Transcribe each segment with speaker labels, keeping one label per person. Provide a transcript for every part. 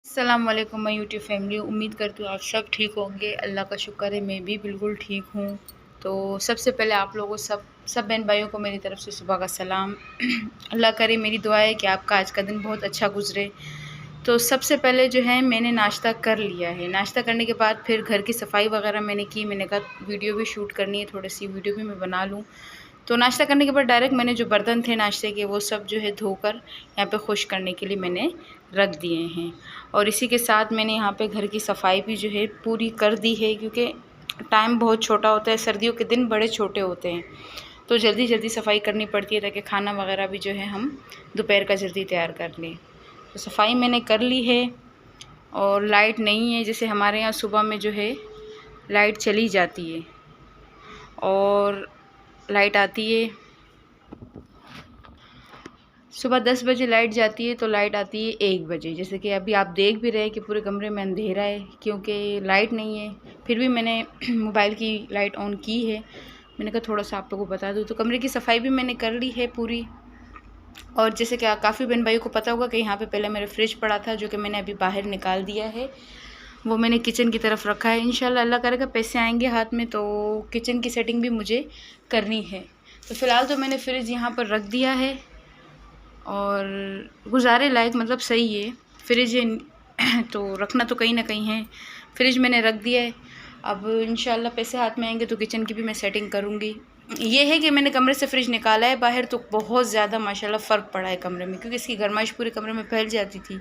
Speaker 1: अस्सलाम वालेकुम my YouTube family. उम्मीद करती हूँ आप सब ठीक होंगे। अल्लाह का शुक्र है मैं भी बिल्कुल ठीक हूँ। तो सबसे पहले आप लोगों सब बहन भाइयों को मेरी तरफ़ से सुबह का सलाम। अल्लाह करे, मेरी दुआ है कि आपका आज का दिन बहुत अच्छा गुजरे। तो सबसे पहले जो है मैंने नाश्ता कर लिया है। नाश्ता करने के बाद फिर घर की सफाई वगैरह मैंने की। मैंने कहा वीडियो भी शूट करनी है, थोड़ी सी वीडियो भी मैं बना लूँ। तो नाश्ता करने के बाद डायरेक्ट मैंने जो बर्तन थे नाश्ते के वो सब जो है धोकर यहाँ पे खुश करने के लिए मैंने रख दिए हैं। और इसी के साथ मैंने यहाँ पे घर की सफाई भी जो है पूरी कर दी है, क्योंकि टाइम बहुत छोटा होता है, सर्दियों के दिन बड़े छोटे होते हैं, तो जल्दी जल्दी सफाई करनी पड़ती है ताकि खाना वगैरह भी जो है हम दोपहर का जल्दी तैयार कर लें। तो सफाई मैंने कर ली है। और लाइट नहीं है, जैसे हमारे यहाँ सुबह में जो है लाइट चली जाती है और लाइट आती है सुबह 10 बजे लाइट जाती है, तो लाइट आती है 1 बजे। जैसे कि अभी आप देख भी रहे हैं कि पूरे कमरे में अंधेरा है क्योंकि लाइट नहीं है। फिर भी मैंने मोबाइल की लाइट ऑन की है। मैंने कहा थोड़ा सा आप लोगों को बता दूँ। तो कमरे की सफाई भी मैंने कर ली है पूरी। और जैसे कि काफ़ी बहन भाइयों को पता होगा कि यहाँ पे पहले मेरा फ्रिज पड़ा था, जो कि मैंने अभी बाहर निकाल दिया है। वो मैंने किचन की तरफ रखा है। इंशाल्लाह अल्लाह करेगा पैसे आएंगे हाथ में तो किचन की सेटिंग भी मुझे करनी है। तो फ़िलहाल तो मैंने फ्रिज यहाँ पर रख दिया है और गुजारे लायक मतलब सही है फ्रिज तो रखना तो कहीं ना कहीं है। फ्रिज मैंने रख दिया है। अब इंशाल्लाह पैसे हाथ में आएंगे तो किचन की भी मैं सेटिंग करूँगी। ये है कि मैंने कमरे से फ्रिज निकाला है बाहर, तो बहुत ज़्यादा माशाल्लाह फ़र्क पड़ा है कमरे में, क्योंकि इसकी गर्माइश पूरे कमरे में फैल जाती थी,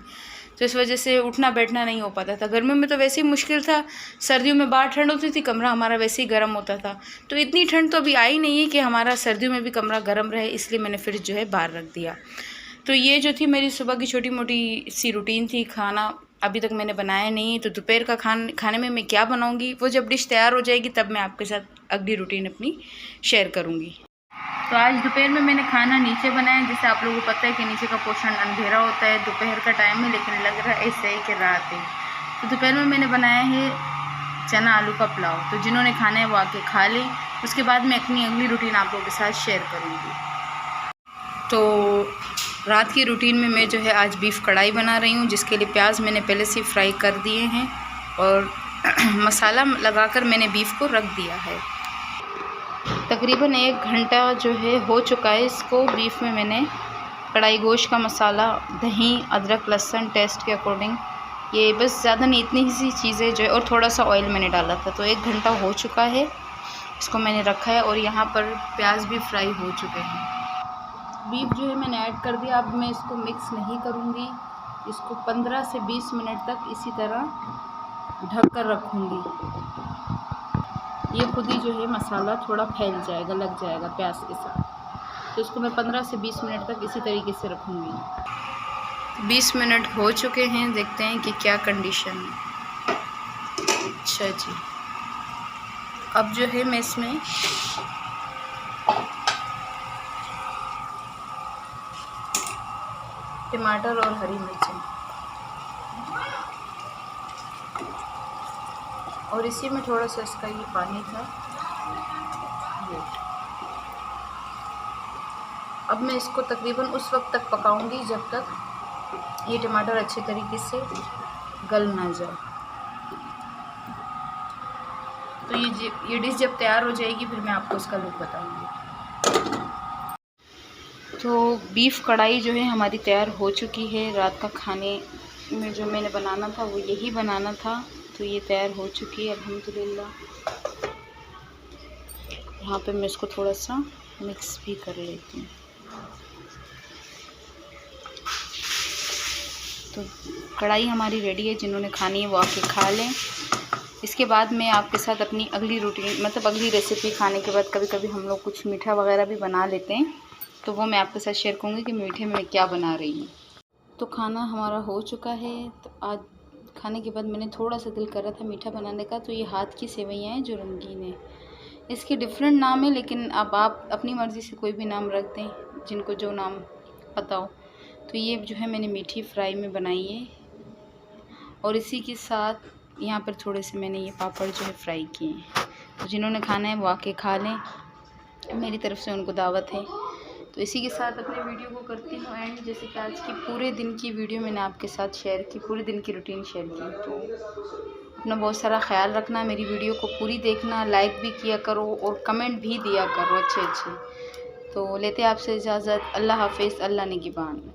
Speaker 1: तो इस वजह से उठना बैठना नहीं हो पाता था। गर्मियों में तो वैसे ही मुश्किल था, सर्दियों में बाहर ठंड होती थी, कमरा हमारा वैसे ही गर्म होता था। तो इतनी ठंड तो अभी आई नहीं है कि हमारा सर्दियों में भी कमरा गर्म रहे, इसलिए मैंने फ्रिज जो है बाहर रख दिया। तो ये जो थी मेरी सुबह की छोटी मोटी सी रूटीन थी। खाना अभी तक मैंने बनाया नहीं, तो दोपहर का खाने में मैं क्या बनाऊंगी वो जब डिश तैयार हो जाएगी तब मैं आपके साथ अगली रूटीन अपनी शेयर करूंगी। तो आज दोपहर में मैंने खाना नीचे बनाया। जैसे आप लोगों को पता है कि नीचे का पोर्शन अंधेरा होता है, दोपहर का टाइम है, लेकिन लग रहा है ऐसे ही कि रात है। तो दोपहर में मैंने बनाया है चना आलू का पुलाव। तो जिन्होंने खाना है वो आके खा लें। उसके बाद मैं अपनी अगली रूटीन आप लोगों के साथ शेयर करूँगी। तो रात की रूटीन में मैं जो है आज बीफ कढ़ाई बना रही हूँ, जिसके लिए प्याज मैंने पहले से फ्राई कर दिए हैं और मसाला लगाकर मैंने बीफ को रख दिया है। तकरीबन 1 घंटा जो है हो चुका है इसको। बीफ में मैंने कढ़ाई गोश्त का मसाला, दही, अदरक, लहसुन टेस्ट के अकॉर्डिंग, ये बस ज़्यादा नहीं इतनी ही सी चीज़ें जो है, और थोड़ा सा ऑयल मैंने डाला था। तो 1 घंटा हो चुका है, इसको मैंने रखा है और यहाँ पर प्याज भी फ्राई हो चुके हैं। बीफ जो है मैंने ऐड कर दिया। अब मैं इसको मिक्स नहीं करूँगी, इसको 15 से 20 मिनट तक इसी तरह ढक कर रखूँगी। ये खुद ही जो है मसाला थोड़ा फैल जाएगा, लग जाएगा प्याज के साथ। तो इसको मैं 15 से 20 मिनट तक इसी तरीके से रखूँगी। 20 मिनट हो चुके हैं, देखते हैं कि क्या कंडीशन है। अच्छा जी, अब जो है मैं इसमें टमाटर और हरी मिर्चें, और इसी में थोड़ा सा इसका ये पानी था ये। अब मैं इसको तकरीबन उस वक्त तक पकाऊंगी जब तक ये टमाटर अच्छे तरीके से गल ना जाए। तो ये डिश जब तैयार हो जाएगी फिर मैं आपको उसका लुक बताऊंगी। तो बीफ कढ़ाई जो है हमारी तैयार हो चुकी है। रात का खाने में जो मैंने बनाना था वो यही बनाना था, तो ये तैयार हो चुकी है अल्हम्दुलिल्लाह। यहाँ पे मैं इसको थोड़ा सा मिक्स भी कर लेती हूँ। तो कढ़ाई हमारी रेडी है, जिन्होंने खानी है वो आके खा लें। इसके बाद मैं आपके साथ अपनी अगली रूटीन मतलब अगली रेसिपी, खाने के बाद कभी कभी हम लोग कुछ मीठा वगैरह भी बना लेते हैं, तो वो मैं आपके साथ शेयर करूँगी कि मीठे में मैं क्या बना रही हूँ। तो खाना हमारा हो चुका है। तो आज खाने के बाद मैंने थोड़ा सा दिल कर रहा था मीठा बनाने का, तो ये हाथ की सेवइयाँ हैं जो रंगीन है। इसके डिफरेंट नाम है, लेकिन अब आप अपनी मर्ज़ी से कोई भी नाम रख दें, जिनको जो नाम पता हो। तो ये जो है मैंने मीठी फ्राई में बनाई है, और इसी के साथ यहाँ पर थोड़े से मैंने ये पापड़ जो है फ्राई किए हैं। तो जिन्होंने खाना है वो आके खा लें, मेरी तरफ़ से उनको दावत है। तो इसी के साथ अपने वीडियो को करती हूँ एंड। जैसे कि आज की पूरे दिन की वीडियो मैंने आपके साथ शेयर की, पूरे दिन की रूटीन शेयर की। तो अपना बहुत सारा ख्याल रखना, मेरी वीडियो को पूरी देखना, लाइक भी किया करो और कमेंट भी दिया करो अच्छे अच्छे। तो लेते आपसे इजाज़त। अल्लाह हाफिज़, अल्लाह निगहबान।